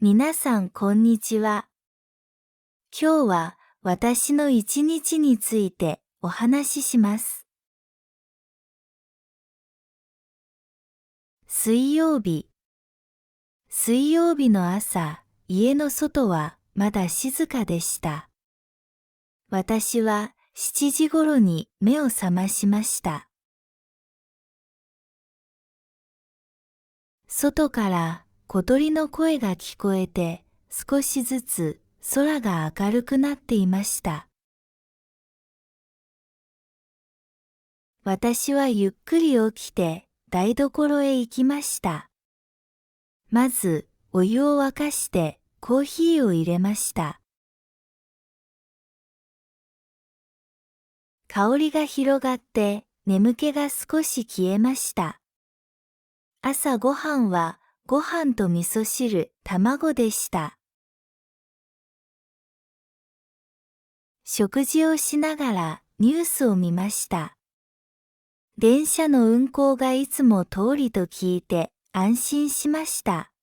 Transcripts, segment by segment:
皆さんこんにちは。今日は私の一日についてお話しします。水曜日の朝、家の外はまだ静かでした。私は7時頃に目を覚ましました。外から小鳥の声が聞こえて、少しずつ空が明るくなっていました。私はゆっくり起きて台所へ行きました。まず、お湯を沸かしてコーヒーを入れました。香りが広がって眠気が少し消えました。朝ごはんはご飯と味噌汁、卵でした。食事をしながらニュースを見ました。電車の運行がいつも通りと聞いて安心しました。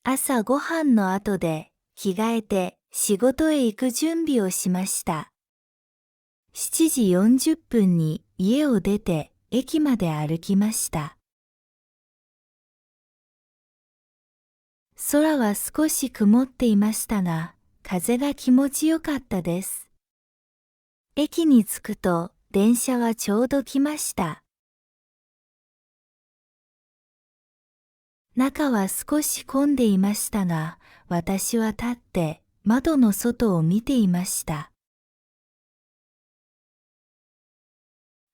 朝ごはんの後で着替えて仕事へ行く準備をしました。7時40分に家を出て駅まで歩きました。空は少し曇っていましたが、風が気持ちよかったです。駅に着くと電車はちょうど来ました。中は少し混んでいましたが、私は立って窓の外を見ていました。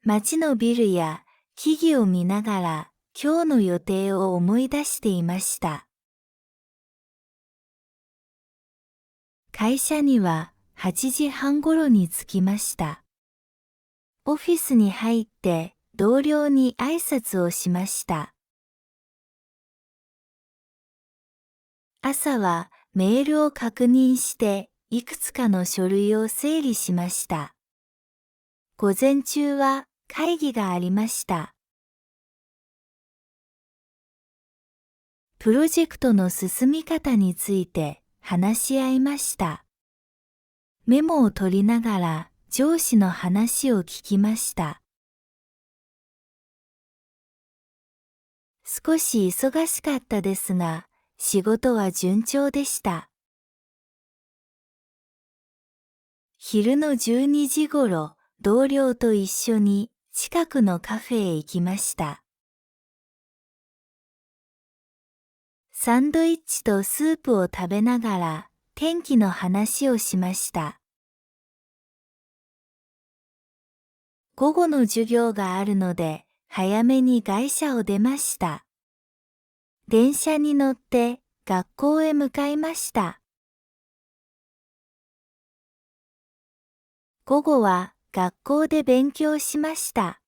街のビルや木々を見ながら今日の予定を思い出していました。会社には8時半頃に着きました。オフィスに入って同僚に挨拶をしました。朝はメールを確認していくつかの書類を整理しました。午前中は会議がありました。プロジェクトの進み方について話し合いました。メモを取りながら上司の話を聞きました。少し忙しかったですが、仕事は順調でした。昼の12時頃、同僚と一緒に近くのカフェへ行きました。サンドイッチとスープを食べながら天気の話をしました。午後の授業があるので、早めに会社を出ました。電車に乗って学校へ向かいました。午後は学校で勉強しました。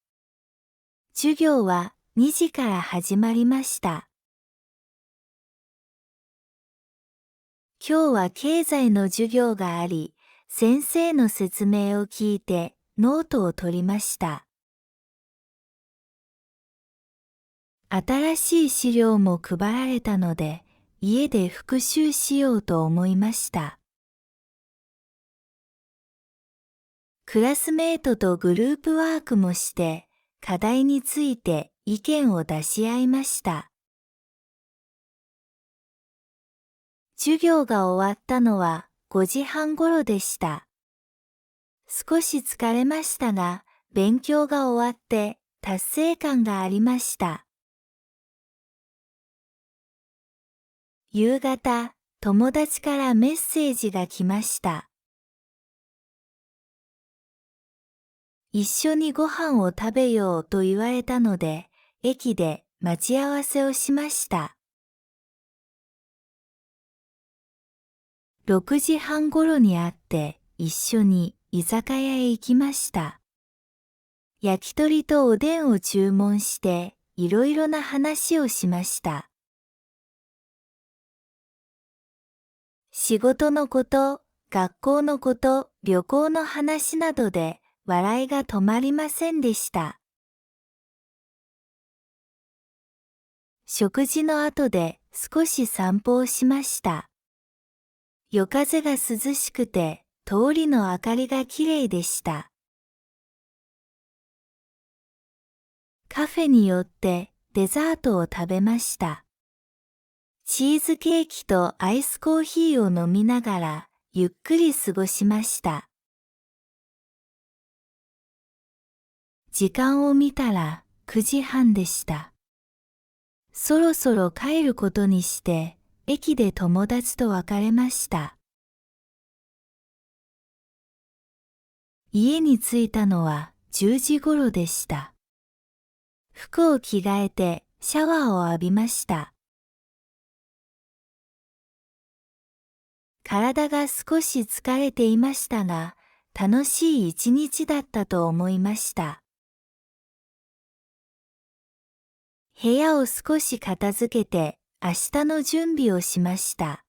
授業は2時から始まりました。今日は経済の授業があり、先生の説明を聞いてノートを取りました。新しい資料も配られたので、家で復習しようと思いました。クラスメートとグループワークもして、課題について意見を出し合いました。授業が終わったのは5時半頃でした。少し疲れましたが、勉強が終わって達成感がありました。夕方、友達からメッセージが来ました。一緒にご飯を食べようと言われたので、駅で待ち合わせをしました。6時半頃に会って一緒に居酒屋へ行きました。焼き鳥とおでんを注文していろいろな話をしました。仕事のこと、学校のこと、旅行の話などで笑いが止まりませんでした。食事の後で少し散歩をしました。夜風が涼しくて、通りの明かりがきれいでした。カフェに寄ってデザートを食べました。チーズケーキとアイスコーヒーを飲みながら、ゆっくり過ごしました。時間を見たら9時半でした。そろそろ帰ることにして、駅で友達と別れました。家に着いたのは10時頃でした。服を着替えてシャワーを浴びました。体が少し疲れていましたが、楽しい一日だったと思いました。部屋を少し片付けて明日の準備をしました。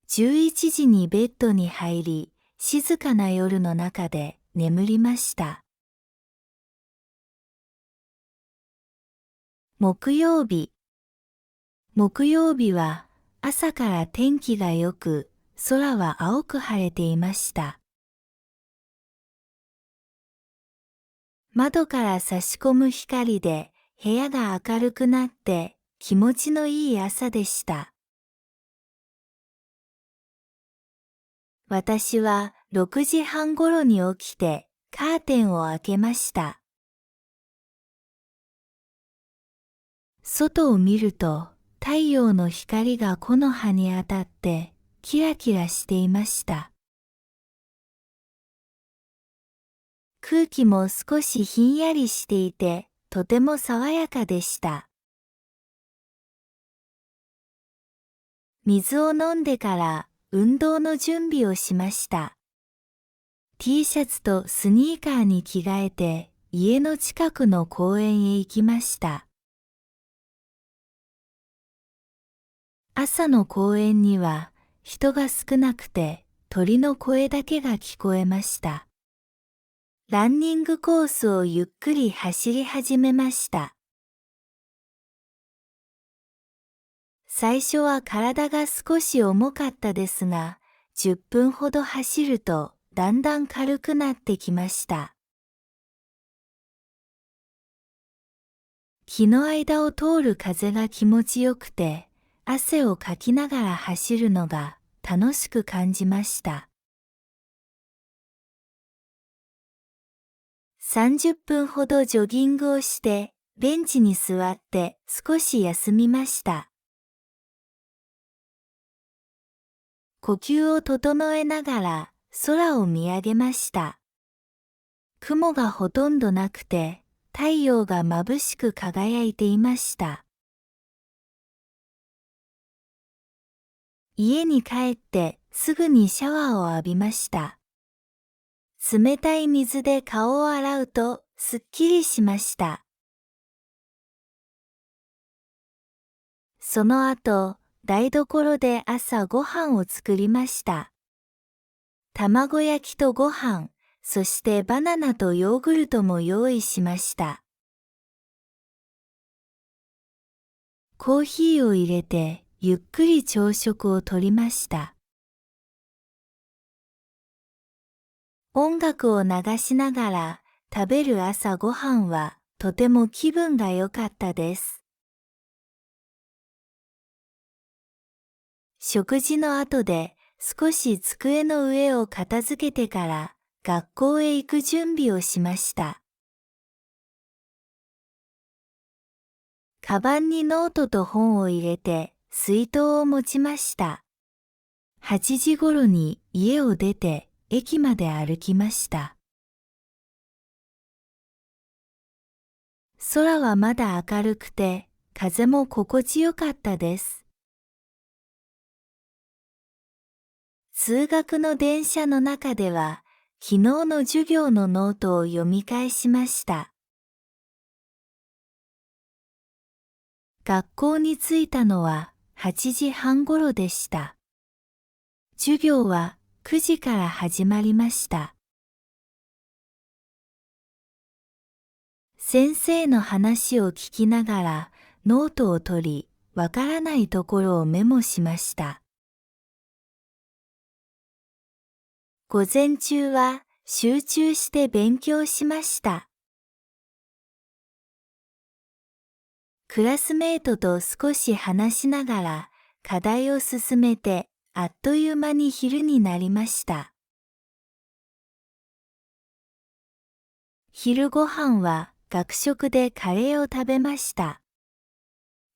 11時にベッドに入り、静かな夜の中で眠りました。木曜日。木曜日は朝から天気が良く、空は青く晴れていました。窓から差し込む光で部屋が明るくなって気持ちのいい朝でした。私は6時半頃に起きてカーテンを開けました。外を見ると太陽の光が木の葉に当たってキラキラしていました。空気も少しひんやりしていてとても爽やかでした。水を飲んでから運動の準備をしました。T シャツとスニーカーに着替えて家の近くの公園へ行きました。朝の公園には人が少なくて鳥の声だけが聞こえました。ランニングコースをゆっくり走り始めました。最初は体が少し重かったですが、10分ほど走るとだんだん軽くなってきました。木の間を通る風が気持ちよくて、汗をかきながら走るのが楽しく感じました。30分ほどジョギングをして、ベンチに座って少し休みました。呼吸を整えながら空を見上げました。雲がほとんどなくて、太陽が眩しく輝いていました。家に帰ってすぐにシャワーを浴びました。冷たい水で顔を洗うとすっきりしました。その後、台所で朝ご飯を作りました。卵焼きとご飯、そしてバナナとヨーグルトも用意しました。コーヒーを入れてゆっくり朝食をとりました。音楽を流しながら食べる朝ごはんはとても気分が良かったです。食事の後で少し机の上を片付けてから学校へ行く準備をしました。カバンにノートと本を入れて水筒を持ちました。8時頃に家を出て駅まで歩きました。空はまだ明るくて風も心地よかったです。通学の電車の中では昨日の授業のノートを読み返しました。学校に着いたのは8時半頃でした。授業は9時から始まりました。先生の話を聞きながらノートを取り、わからないところをメモしました。午前中は集中して勉強しました。クラスメートと少し話しながら課題を進めて、あっという間に昼になりました。昼ご飯は学食でカレーを食べました。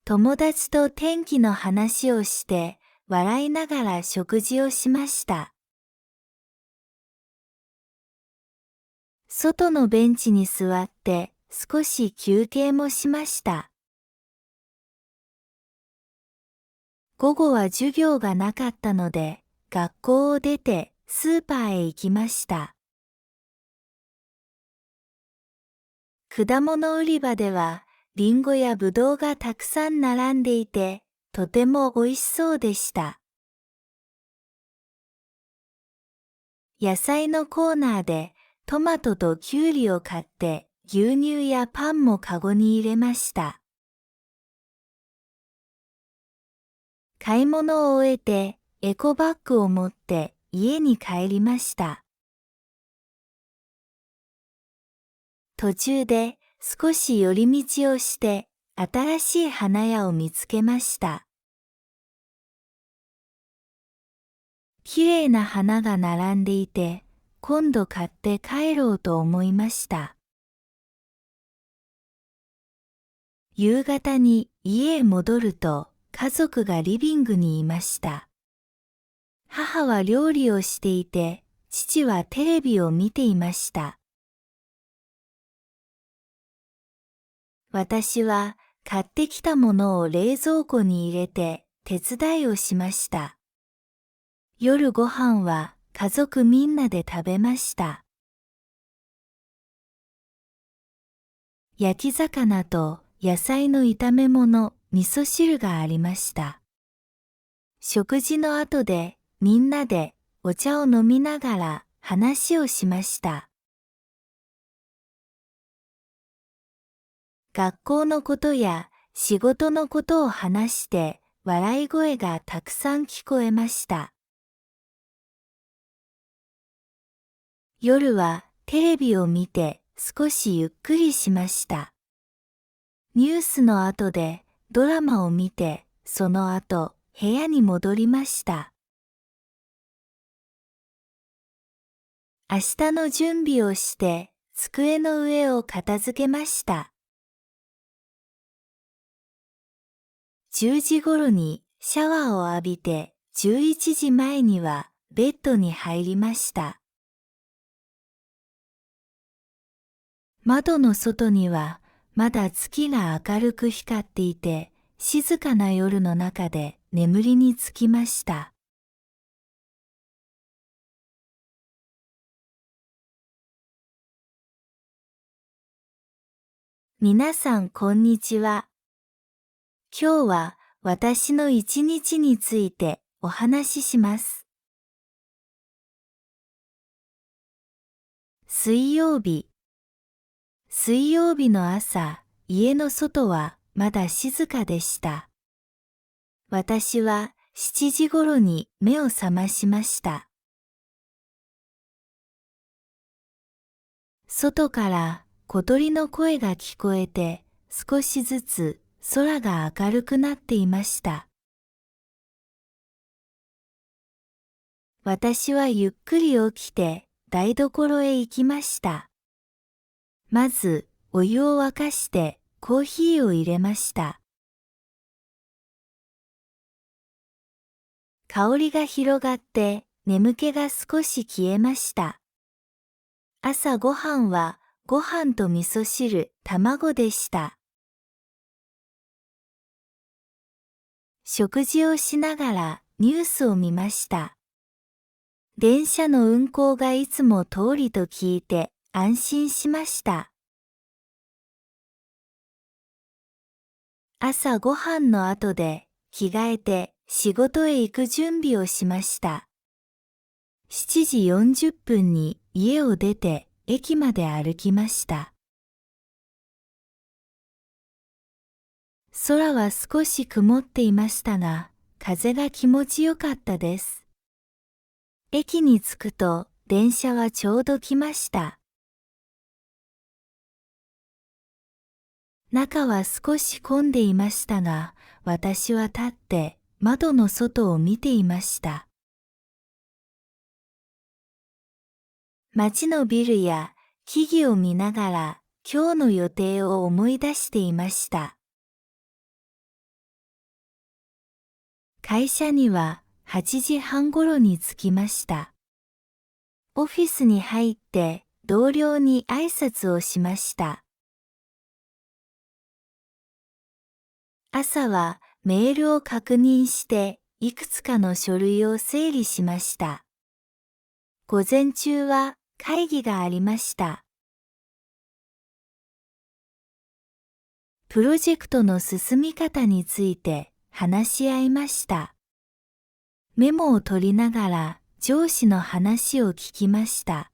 友達と天気の話をして笑いながら食事をしました。外のベンチに座って少し休憩もしました。午後は授業がなかったので、学校を出てスーパーへ行きました。果物売り場では、リンゴやブドウがたくさん並んでいて、とても美味しそうでした。野菜のコーナーでトマトとキュウリを買って牛乳やパンもカゴに入れました。買い物を終えてエコバッグを持って家に帰りました。途中で少し寄り道をして新しい花屋を見つけました。きれいな花が並んでいて、今度買って帰ろうと思いました。夕方に家へ戻ると家族がリビングにいました。母は料理をしていて、父はテレビを見ていました。私は買ってきたものを冷蔵庫に入れて手伝いをしました。夜ご飯は家族みんなで食べました。焼き魚と野菜の炒め物、味噌汁がありました。食事の後でみんなでお茶を飲みながら話をしました。学校のことや仕事のことを話して笑い声がたくさん聞こえました。夜はテレビを見て少しゆっくりしました。ニュースの後でドラマを見て、その後部屋に戻りました。明日の準備をして机の上を片付けました。10時頃にシャワーを浴びて11時前にはベッドに入りました。窓の外にはまだ月が明るく光っていて、静かな夜の中で眠りにつきました。皆さんこんにちは。今日は私の一日についてお話しします。水曜日の朝、家の外はまだ静かでした。私は7時頃に目を覚ましました。外から小鳥の声が聞こえて、少しずつ空が明るくなっていました。私はゆっくり起きて台所へ行きました。まず、お湯を沸かしてコーヒーを入れました。香りが広がって眠気が少し消えました。朝ごはんはご飯と味噌汁、卵でした。食事をしながらニュースを見ました。電車の運行がいつも通りと聞いて安心しました。朝ごはんの後で着替えて仕事へ行く準備をしました。7時40分に家を出て駅まで歩きました。空は少し曇っていましたが、風が気持ちよかったです。駅に着くと、電車はちょうど来ました。中は少し混んでいましたが、私は立って窓の外を見ていました。街のビルや木々を見ながら今日の予定を思い出していました。会社には8時半ごろに着きました。オフィスに入って同僚に挨拶をしました。朝はメールを確認していくつかの書類を整理しました。午前中は会議がありました。プロジェクトの進み方について話し合いました。メモを取りながら上司の話を聞きました。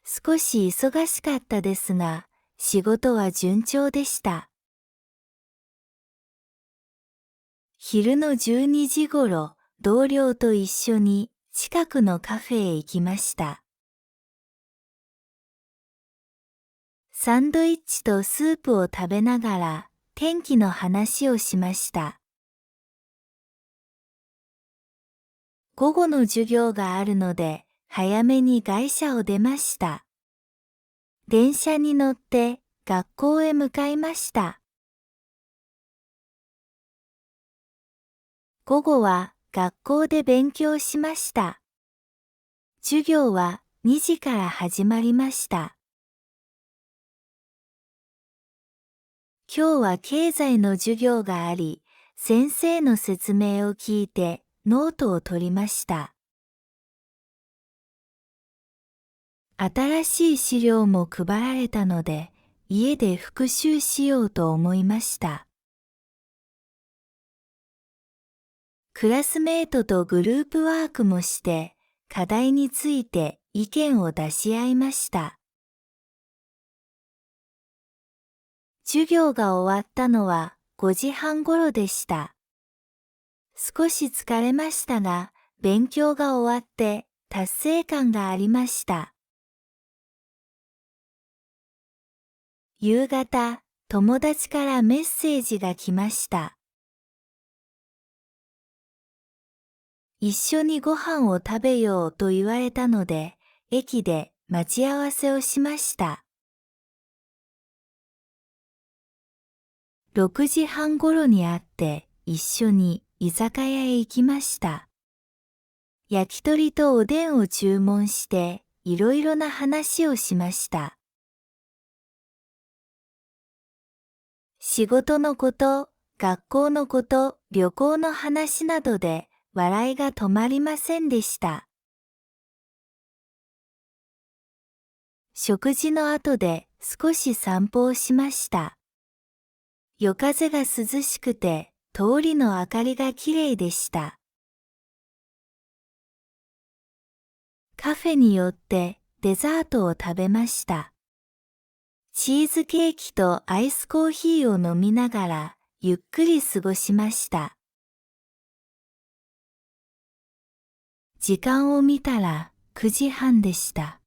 少し忙しかったですが、仕事は順調でした。昼の12時ごろ、同僚と一緒に近くのカフェへ行きました。サンドイッチとスープを食べながら天気の話をしました。午後の授業があるので早めに会社を出ました。電車に乗って学校へ向かいました。午後は学校で勉強しました。授業は2時から始まりました。今日は経済の授業があり、先生の説明を聞いてノートを取りました。新しい資料も配られたので、家で復習しようと思いました。クラスメートとグループワークもして、課題について意見を出し合いました。授業が終わったのは5時半ごろでした。少し疲れましたが、勉強が終わって達成感がありました。夕方、友達からメッセージが来ました。一緒にご飯を食べようと言われたので、駅で待ち合わせをしました。6時半ごろに会って一緒に居酒屋へ行きました。焼き鳥とおでんを注文していろいろな話をしました。仕事のこと、学校のこと、旅行の話などで笑いが止まりませんでした。食事の後で少し散歩をしました。夜風が涼しくて通りの明かりがきれいでした。カフェに寄ってデザートを食べました。チーズケーキとアイスコーヒーを飲みながらゆっくり過ごしました。時間を見たら9時半でした。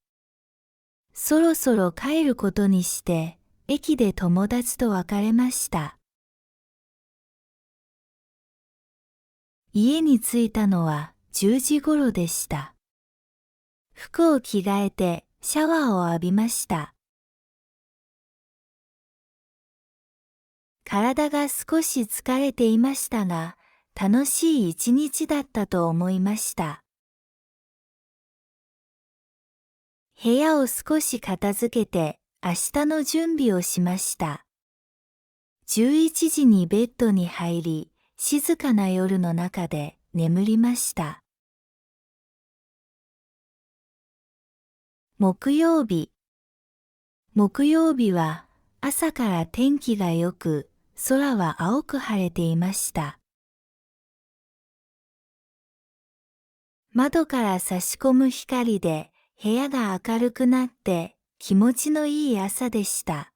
そろそろ帰ることにして駅で友達と別れました。家に着いたのは10時ごろでした。服を着替えてシャワーを浴びました。体が少し疲れていましたが、楽しい一日だったと思いました。部屋を少し片付けて明日の準備をしました。11時にベッドに入り、静かな夜の中で眠りました。木曜日。木曜日は朝から天気が良く、空は青く晴れていました。窓から差し込む光で部屋が明るくなって気持ちのいい朝でした。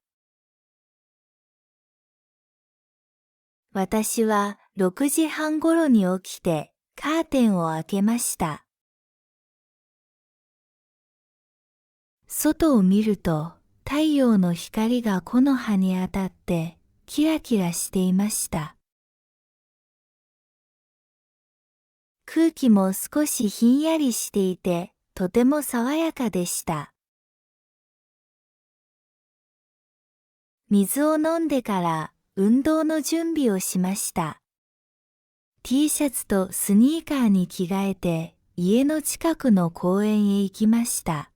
私は6時半ごろに起きてカーテンを開けました。外を見ると太陽の光が木の葉に当たってキラキラしていました。空気も少しひんやりしていてとても爽やかでした。水を飲んでから運動の準備をしました。T シャツとスニーカーに着替えて家の近くの公園へ行きました。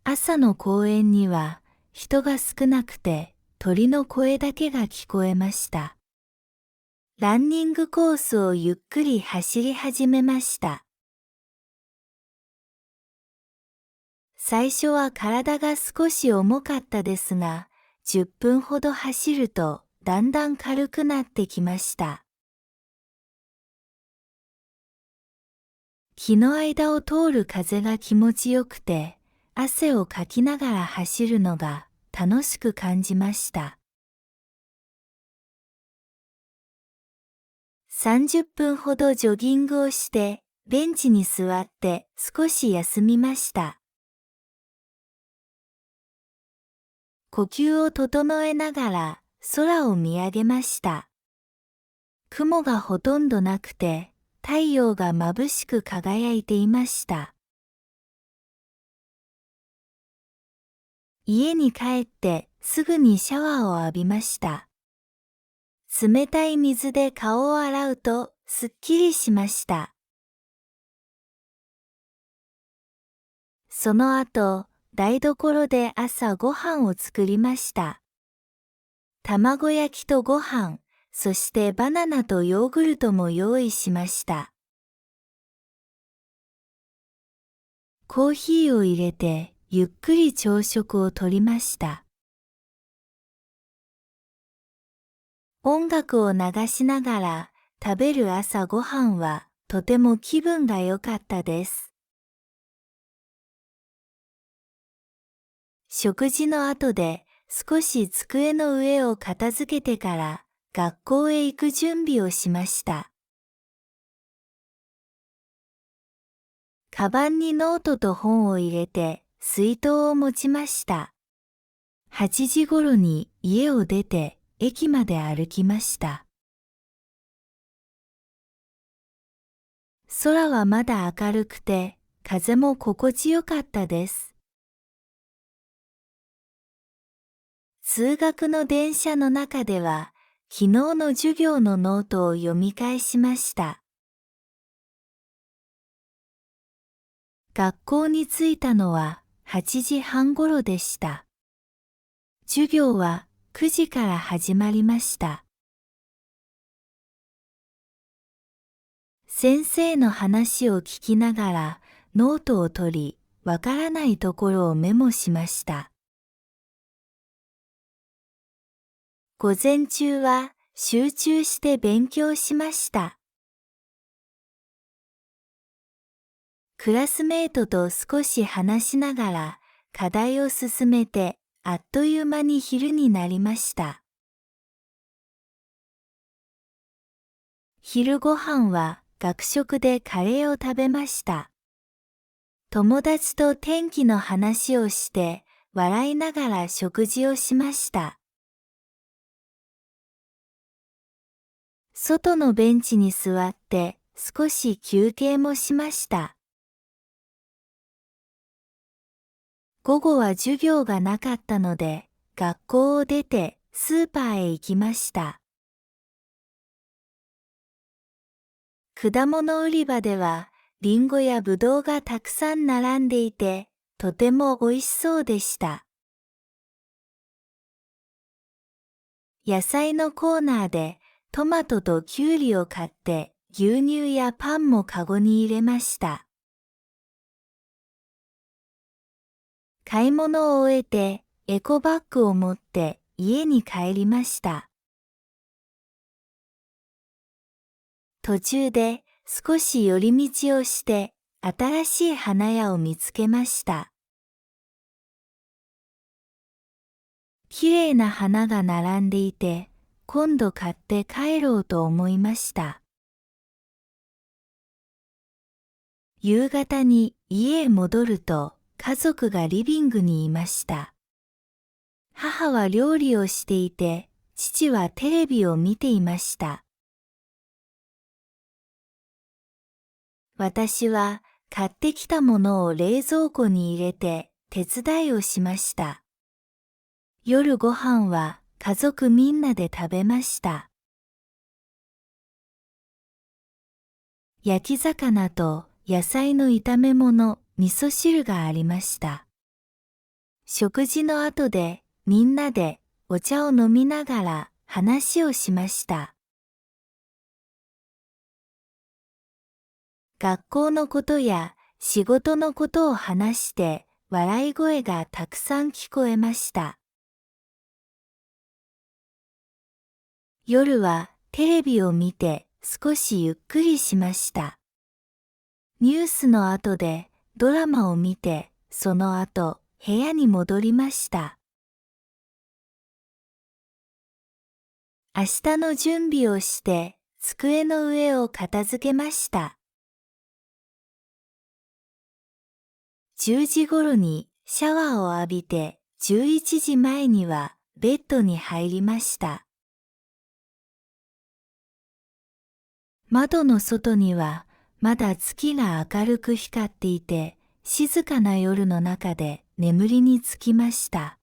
朝の公園には人が少なくて鳥の声だけが聞こえました。ランニングコースをゆっくり走り始めました。最初は体が少し重かったですが、10分ほど走るとだんだん軽くなってきました。木の間を通る風が気持ちよくて、汗をかきながら走るのが楽しく感じました。30分ほどジョギングをして、ベンチに座って少し休みました。呼吸を整えながら空を見上げました。雲がほとんどなくて、太陽が眩しく輝いていました。家に帰ってすぐにシャワーを浴びました。冷たい水で顔を洗うとすっきりしました。その後、台所で朝ご飯を作りました。卵焼きとご飯、そしてバナナとヨーグルトも用意しました。コーヒーを入れてゆっくり朝食をとりました。音楽を流しながら食べる朝ごはんはとても気分が良かったです。食事の後で少し机の上を片付けてから学校へ行く準備をしました。カバンにノートと本を入れて水筒を持ちました。8時ごろに家を出て駅まで歩きました。空はまだ明るくて風も心地よかったです。通学の電車の中では昨日の授業のノートを読み返しました。学校に着いたのは8時半ごろでした。授業は9時から始まりました。先生の話を聞きながらノートを取り、わからないところをメモしました。午前中は集中して勉強しました。クラスメートと少し話しながら課題を進めてあっという間に昼になりました。昼ご飯は学食でカレーを食べました。友達と天気の話をして笑いながら食事をしました。外のベンチに座って少し休憩もしました。午後は授業がなかったので、学校を出てスーパーへ行きました。果物売り場では、リンゴやブドウがたくさん並んでいて、とても美味しそうでした。野菜のコーナーでトマトとキュウリを買って牛乳やパンもカゴに入れました。買い物を終えてエコバッグを持って家に帰りました。途中で少し寄り道をして新しい花屋を見つけました。きれいな花が並んでいて、今度買って帰ろうと思いました。夕方に家へ戻ると、家族がリビングにいました。母は料理をしていて、父はテレビを見ていました。私は買ってきたものを冷蔵庫に入れて手伝いをしました。夜ご飯は家族みんなで食べました。焼き魚と野菜の炒め物、味噌汁がありました。食事の後でみんなでお茶を飲みながら話をしました。学校のことや仕事のことを話して笑い声がたくさん聞こえました。夜はテレビを見て少しゆっくりしました。ニュースの後でドラマを見て、その後部屋に戻りました。明日の準備をして机の上を片付けました。10時頃にシャワーを浴びて11時前にはベッドに入りました。窓の外にはまだ月が明るく光っていて、静かな夜の中で眠りにつきました。